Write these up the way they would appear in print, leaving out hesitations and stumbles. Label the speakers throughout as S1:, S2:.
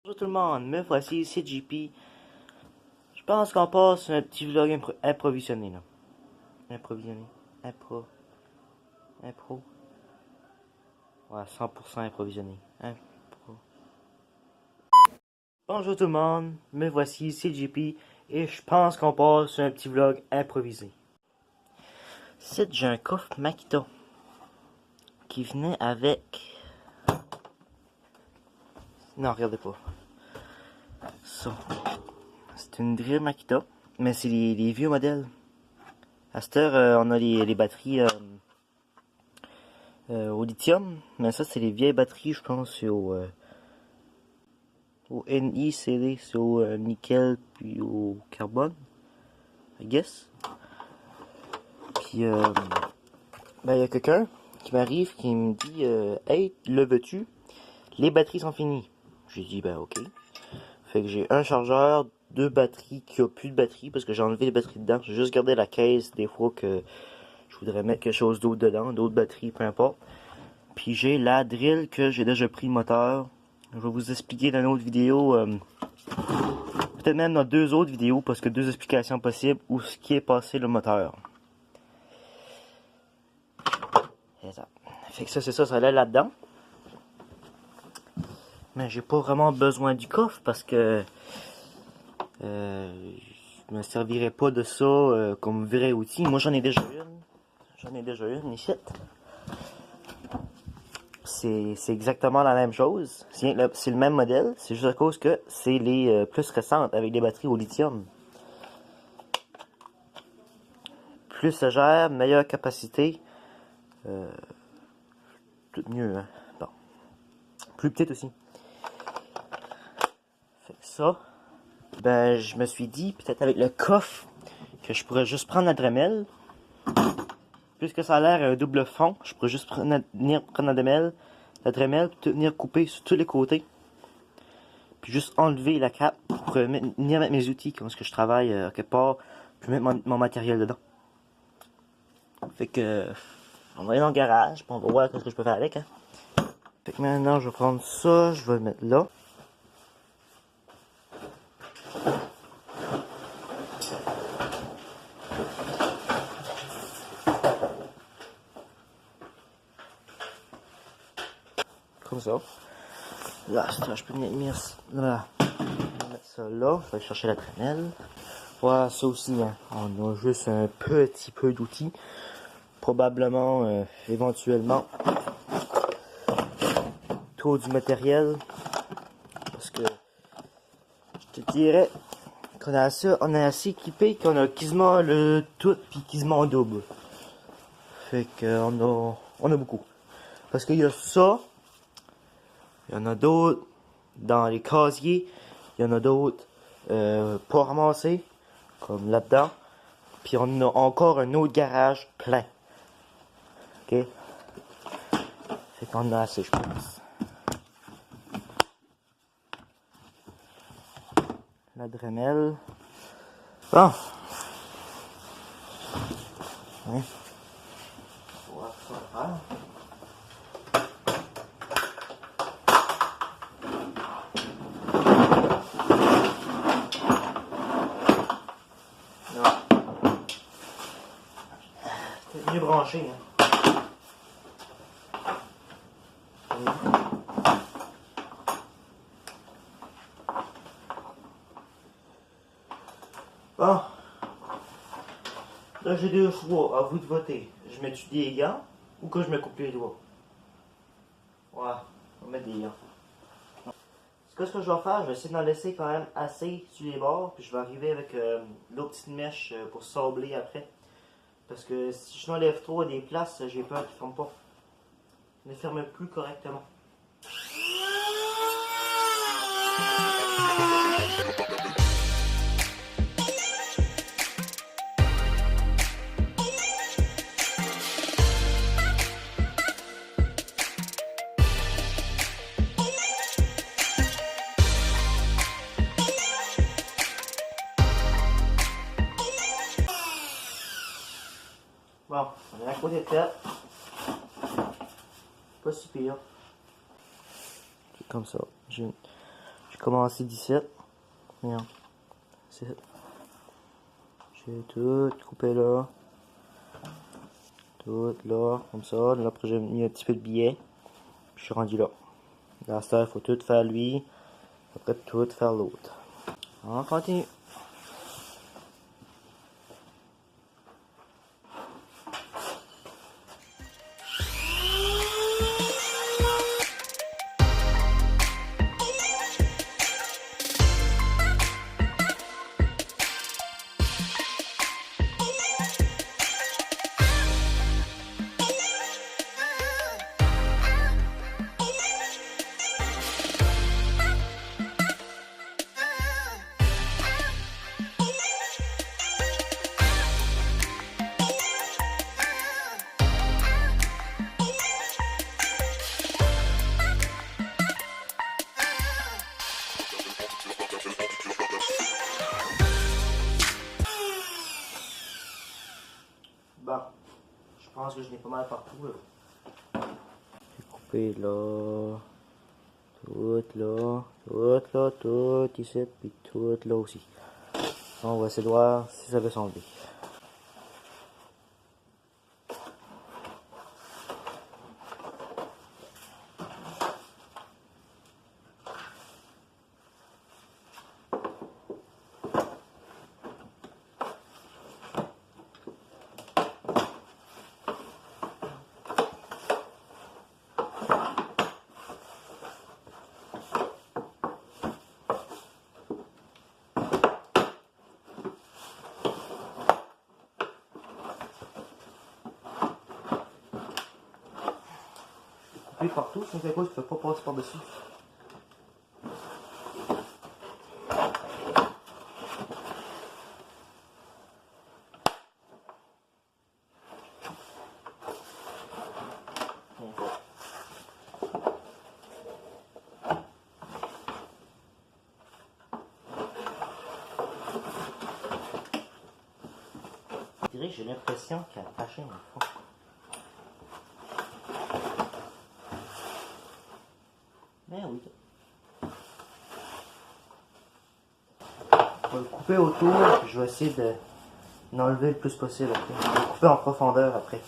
S1: Bonjour tout le monde, me voici, c'est JP. Je pense qu'on passe un petit vlog improvisionné là. Improvisionné. Impro. Ouais, 100% improvisionné. Impro. Bonjour tout le monde, me voici, c'est JP. Et je pense qu'on passe un petit vlog improvisé. C'est j'ai un coffre Makita qui venait avec... Non, regardez pas. Ça. C'est une drill Makita, mais c'est les vieux modèles. À cette heure, on a les batteries au lithium, mais ça c'est les vieilles batteries, je pense, c'est au NiCd, c'est au nickel puis au carbone, I guess. Puis ben il y a quelqu'un qui m'arrive qui me dit hey, le veux-tu? Les batteries sont finies. J'ai dit ben ok. Fait que j'ai un chargeur, deux batteries qui a plus de batterie parce que j'ai enlevé les batteries dedans. J'ai juste gardé la caisse des fois que je voudrais mettre quelque chose d'autre dedans, d'autres batteries, peu importe. Puis j'ai la drill que j'ai déjà pris le moteur. Je vais vous expliquer dans une autre vidéo, peut-être même dans deux autres vidéos, parce que deux explications possibles où ce qui est passé le moteur. C'est ça. Fait que ça c'est ça allait là-dedans. Mais j'ai pas vraiment besoin du coffre parce que je me servirais pas de ça comme vrai outil. Moi j'en ai déjà une. Ici. C'est exactement la même chose. C'est le même modèle. C'est juste à cause que c'est les plus récentes avec des batteries au lithium. Plus légère, meilleure capacité. Tout mieux, hein. Bon. Plus petite aussi. Fait que ça. Ben, je me suis dit, peut-être avec le coffre, que je pourrais juste prendre la Dremel. Puisque ça a l'air un double fond, je pourrais juste venir prendre la Dremel, puis venir couper sur tous les côtés. Puis juste enlever la cape pour venir mettre mes outils, quand je travaille quelque part, puis mettre mon matériel dedans. Fait que, on va aller dans le garage, puis on va voir ce que je peux faire avec. Hein. Fait que maintenant, je vais prendre ça, je vais le mettre là. Comme ça. Là, je peux mettre ça là. Je vais chercher la traînelle. Voilà, ça aussi, hein. On a juste un petit peu d'outils. Probablement, éventuellement, tout du matériel. Parce que, je te dirais qu'on on est assez équipé qu'on a quasiment le tout, puis quasiment en double. Fait qu'on a beaucoup. Parce qu'il y a ça. Il y en a d'autres dans les casiers. Il y en a d'autres pas ramassés, comme là-dedans. Puis on a encore un autre garage plein. Ok? Fait qu'on a assez, je pense. La Dremel. Bon. Ouais. On va faire. Mieux branché, hein. Bon. Là, j'ai deux choix. À vous de voter. Je mets des gants ou que je me coupe les doigts. Ouais, on va mettre des gants. Ce que je vais faire, je vais essayer d'en laisser quand même assez sur les bords. Puis je vais arriver avec l'autre petite mèche pour sabler après. Parce que si je m'enlève trop à des places, j'ai peur qu'ils ne ferment pas. Ne ferment plus correctement. Bon, on est à côté de tête. Pas si pire. C'est comme ça. J'ai J'ai commencé 17. Regarde. J'ai tout coupé là. Tout là, comme ça. Là, après, j'ai mis un petit peu de billet. Puis je suis rendu là. Dans ce temps, il faut tout faire lui. Après, tout faire l'autre. On continue. Bon, je pense que je n'ai pas mal partout là. J'ai coupé là, tout ici, puis tout là aussi. On va essayer de voir si ça veut s'enlever. Coupé partout, c'est quelque chose que tu ne peux pas passer par-dessus. Je dirais que j'ai l'impression qu'elle a attaché mon fond. Ben oui. Je vais le couper autour, puis je vais essayer d'enlever le plus possible après. Je vais le couper en profondeur après.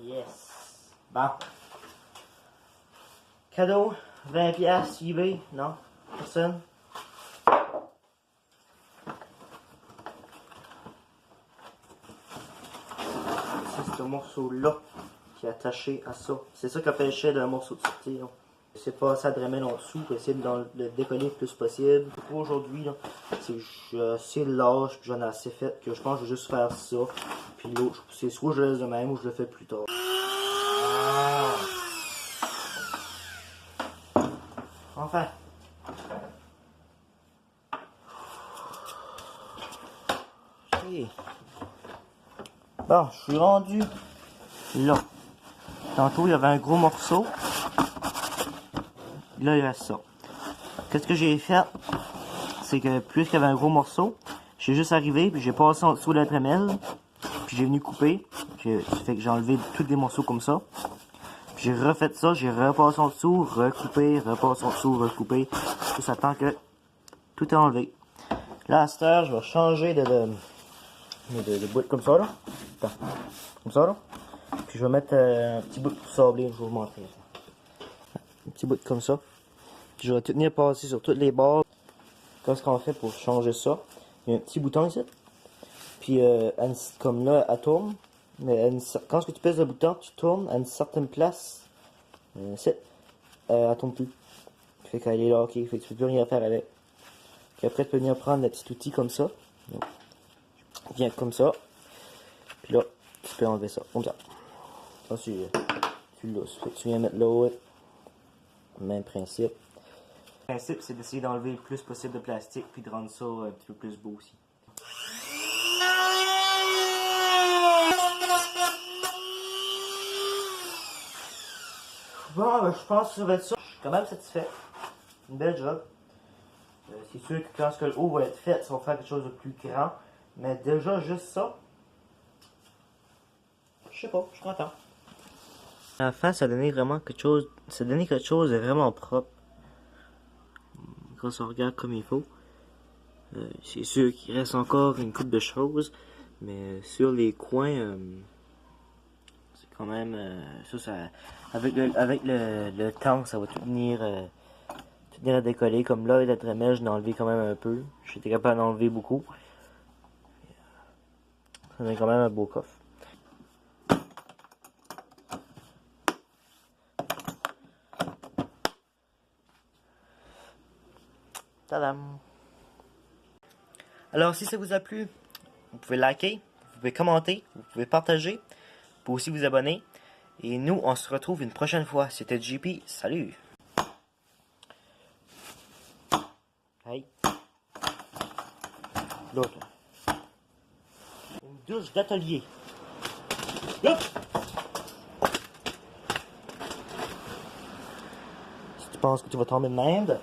S1: Yes. Bon. Cadeau, 20$ eBay, non? Personne? C'est ce morceau-là qui est attaché à ça. C'est ça qui empêchait le morceau de sortir. C'est pas ça de remettre en dessous pour essayer de le décoller le plus possible. Pour aujourd'hui, c'est assez large, puis j'en ai assez fait que je pense que je vais juste faire ça. Puis l'autre, c'est soit je le laisse de même ou je le fais plus tard. Enfin. Okay. Bon, je suis rendu là. Tantôt, il y avait un gros morceau. Là, il reste ça. Qu'est-ce que j'ai fait? C'est que plus qu'il y avait un gros morceau, j'ai juste arrivé, puis j'ai passé en dessous de la trémelle, puis j'ai venu couper. Ça fait que j'ai enlevé tous les morceaux comme ça. Puis j'ai refait ça, j'ai repassé en dessous, recoupé, repassé en dessous, recoupé. Tout ça tant que tout est enlevé. Là, à cette heure, je vais changer de bout comme ça, là. Attends. Comme ça, là. Puis je vais mettre un petit bout de sablé, je vais vous montrer. Un petit bout comme ça. Puis je vais tout venir passer sur toutes les barres. Qu'est-ce qu'on fait pour changer ça? Il y a un petit bouton ici. Puis, comme là, elle tourne. Mais quand tu pèses le bouton, tu tournes à une certaine place. Ici. Elle tourne plus. Fait qu'elle est là, ok. Fait que tu peux plus rien faire avec. Puis après, tu peux venir prendre le petit outil comme ça. Donc, viens comme ça. Puis là, tu peux enlever ça. Comme ça. Ça, tu l'oses. Fait que tu viens mettre l'autre. Même principe. Le principe, c'est d'essayer d'enlever le plus possible de plastique. Puis de rendre ça un petit peu plus beau aussi. Bon, ben, je pense que ça va être ça. Je suis quand même satisfait. Une belle job. C'est sûr que quand le haut va être fait, ça va faire quelque chose de plus grand. Mais déjà, juste ça, je sais pas, je suis content. À la fin, ça donnait vraiment quelque chose, de vraiment propre. Quand on regarde comme il faut. C'est sûr qu'il reste encore une couple de choses, mais sur les coins, c'est quand même avec le temps, ça va tout venir à décoller. Comme là, la trémelle, je l'ai enlevé quand même un peu. J'étais capable d'en enlever beaucoup. Ça donne quand même un beau coffre. Tadam! Alors, si ça vous a plu, vous pouvez liker, vous pouvez commenter, vous pouvez partager, vous pouvez aussi vous abonner. Et nous, on se retrouve une prochaine fois. C'était JP. Salut! Hey! L'autre. Une douche d'atelier. Hop! Si tu penses que tu vas tomber de même,